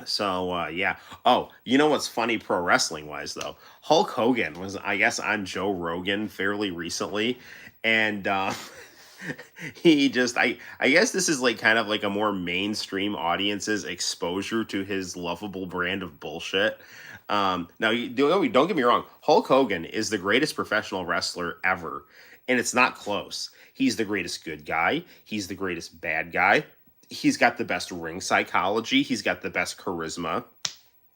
So yeah. Oh, you know what's funny pro wrestling wise though? Hulk Hogan was, I guess, on Joe Rogan fairly recently, and he just I guess this is like kind of like a more mainstream audience's exposure to his lovable brand of bullshit. Now, don't get me wrong. Hulk Hogan is the greatest professional wrestler ever, and it's not close. He's the greatest good guy. He's the greatest bad guy. He's got the best ring psychology. He's got the best charisma.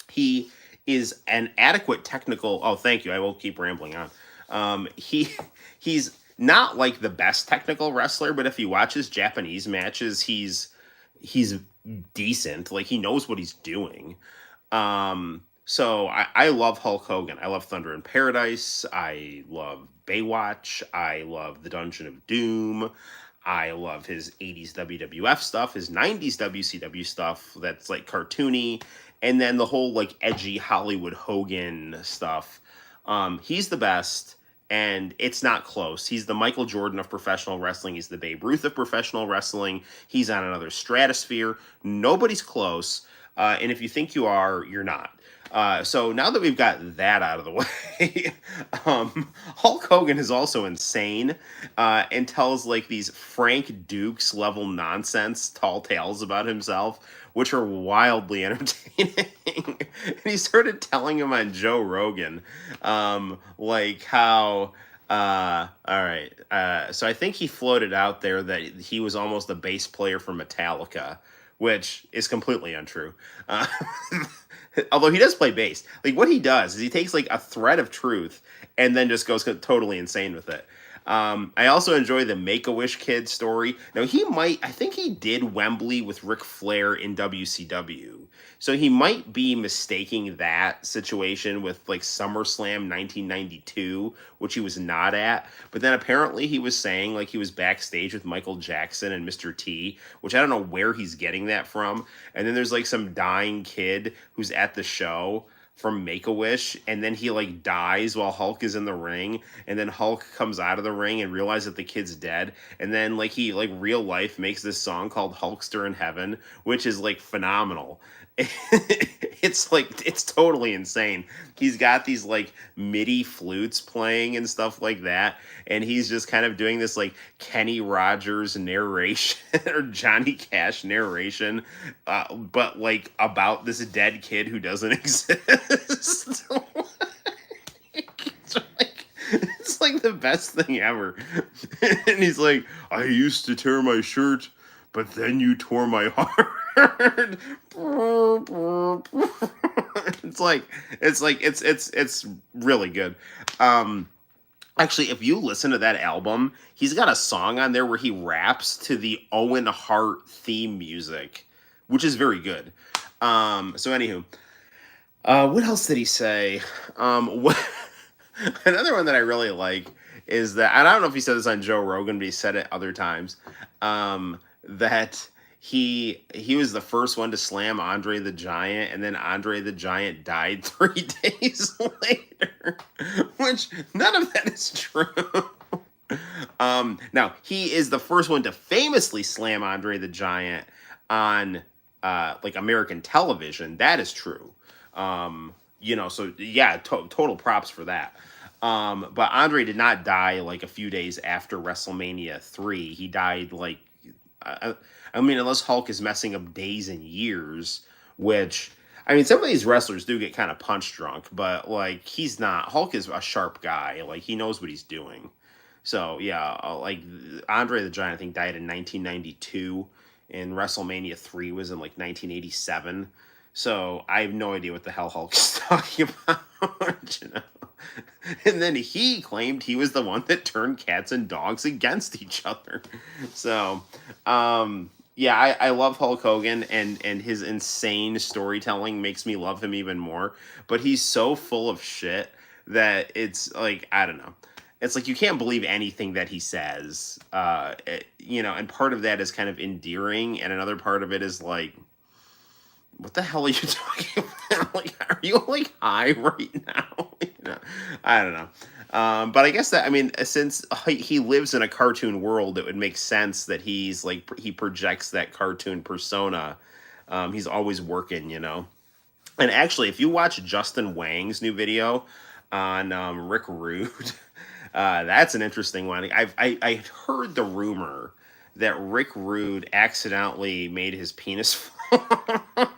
He is an adequate technical. Oh, thank you. I will keep rambling on. He's not like the best technical wrestler, but if you watch his Japanese matches, he's decent. Like he knows what he's doing. So I love Hulk Hogan. I love Thunder in Paradise. I love Baywatch. I love the Dungeon of Doom. I love his 80s WWF stuff, his 90s WCW stuff that's like cartoony, and then the whole like edgy Hollywood Hogan stuff. He's the best, and it's not close. He's the Michael Jordan of professional wrestling. He's the Babe Ruth of professional wrestling. He's on another stratosphere. Nobody's close. And if you think you are, you're not. So now that we've got that out of the way, Hulk Hogan is also insane and tells like these Frank Dukes level nonsense tall tales about himself, which are wildly entertaining. And he started telling him on Joe Rogan, like how. All right. So I think he floated out there that he was almost a bass player for Metallica, which is completely untrue. Uh, although he does play bass. Like what he does is he takes like a thread of truth and then just goes totally insane with it. I also enjoy the Make a Wish Kid story. Now I think he did Wembley with Ric Flair in WCW. So he might be mistaking that situation with like SummerSlam 1992, which he was not at. But then apparently he was saying like he was backstage with Michael Jackson and Mr. T, which I don't know where he's getting that from. And then there's like some dying kid who's at the show from Make a Wish, and then he like dies while Hulk is in the ring, and then Hulk comes out of the ring and realizes that the kid's dead, and then like he like real life makes this song called Hulkster in Heaven, which is like phenomenal. It's like it's totally insane. He's got these like MIDI flutes playing and stuff like that, and he's just kind of doing this like Kenny Rogers narration or Johnny Cash narration, but like about this dead kid who doesn't exist. It's like the best thing ever. And he's like, I used to tear my shirt, but then you tore my heart. It's really good. Um Actually, if you listen to that album, he's got a song on there where he raps to the Owen Hart theme music, which is very good. So anywho, what else did he say? What, another one that I really like is that, and I don't know if he said this on Joe Rogan, but he said it other times, that he was the first one to slam Andre the Giant, and then Andre the Giant died 3 days later, which none of that is true. Now he is the first one to famously slam Andre the Giant on like American television. That is true. So yeah, total props for that. But Andre did not die like a few days after WrestleMania 3. He died like, I mean, unless Hulk is messing up days and years, which, I mean, some of these wrestlers do get kind of punch drunk, but like he's not. Hulk is a sharp guy. Like he knows what he's doing. So yeah, like Andre the Giant, I think died in 1992, and WrestleMania 3 was in like 1987. So I have no idea what the hell Hulk is talking about. And then he claimed he was the one that turned cats and dogs against each other. So, yeah, I love Hulk Hogan, and his insane storytelling makes me love him even more. But he's so full of shit that it's like, I don't know. It's like you can't believe anything that he says. And part of that is kind of endearing, and another part of it is like, what the hell are you talking about? Like, are you like high right now? I don't know. But I guess that, I mean, since he lives in a cartoon world, it would make sense that he projects that cartoon persona. He's always working. And actually, if you watch Justin Wang's new video on Rick Rude, that's an interesting one. I heard the rumor that Rick Rude accidentally made his penis fall.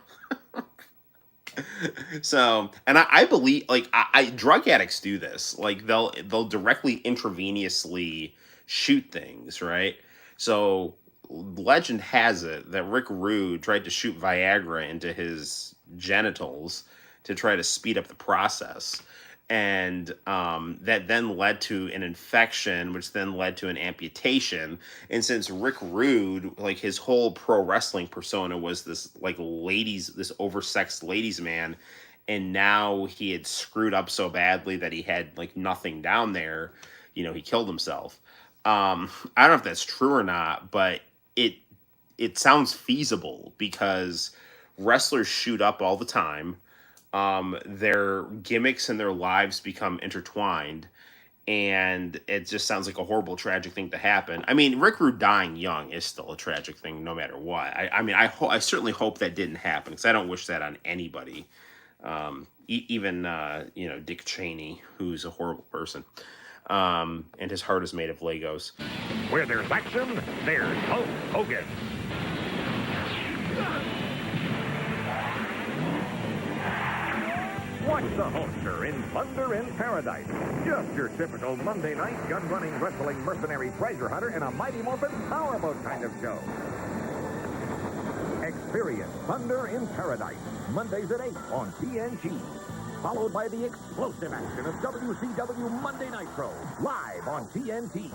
So, and I believe, like, drug addicts do this. Like, they'll directly intravenously shoot things, right? So, legend has it that Rick Rude tried to shoot Viagra into his genitals to try to speed up the process, and that then led to an infection, which then led to an amputation. And since Rick Rude, like, his whole pro wrestling persona was this, like, this oversexed ladies man, and now he had screwed up so badly that he had, like, nothing down there, he killed himself. I don't know if that's true or not, but it it sounds feasible because wrestlers shoot up all the time. Their gimmicks and their lives become intertwined, and it just sounds like a horrible, tragic thing to happen. I mean, Rick Rude dying young is still a tragic thing, no matter what. I mean, I certainly hope that didn't happen because I don't wish that on anybody. Even Dick Cheney, who's a horrible person, and his heart is made of Legos. Where there's action, there's Hulk Hogan. Watch the Hulkster in Thunder in Paradise. Just your typical Monday night gun-running wrestling mercenary treasure hunter in a Mighty Morphin powerboat kind of show. Experience Thunder in Paradise, Mondays at 8 on TNT. Followed by the explosive action of WCW Monday Nitro, live on TNT.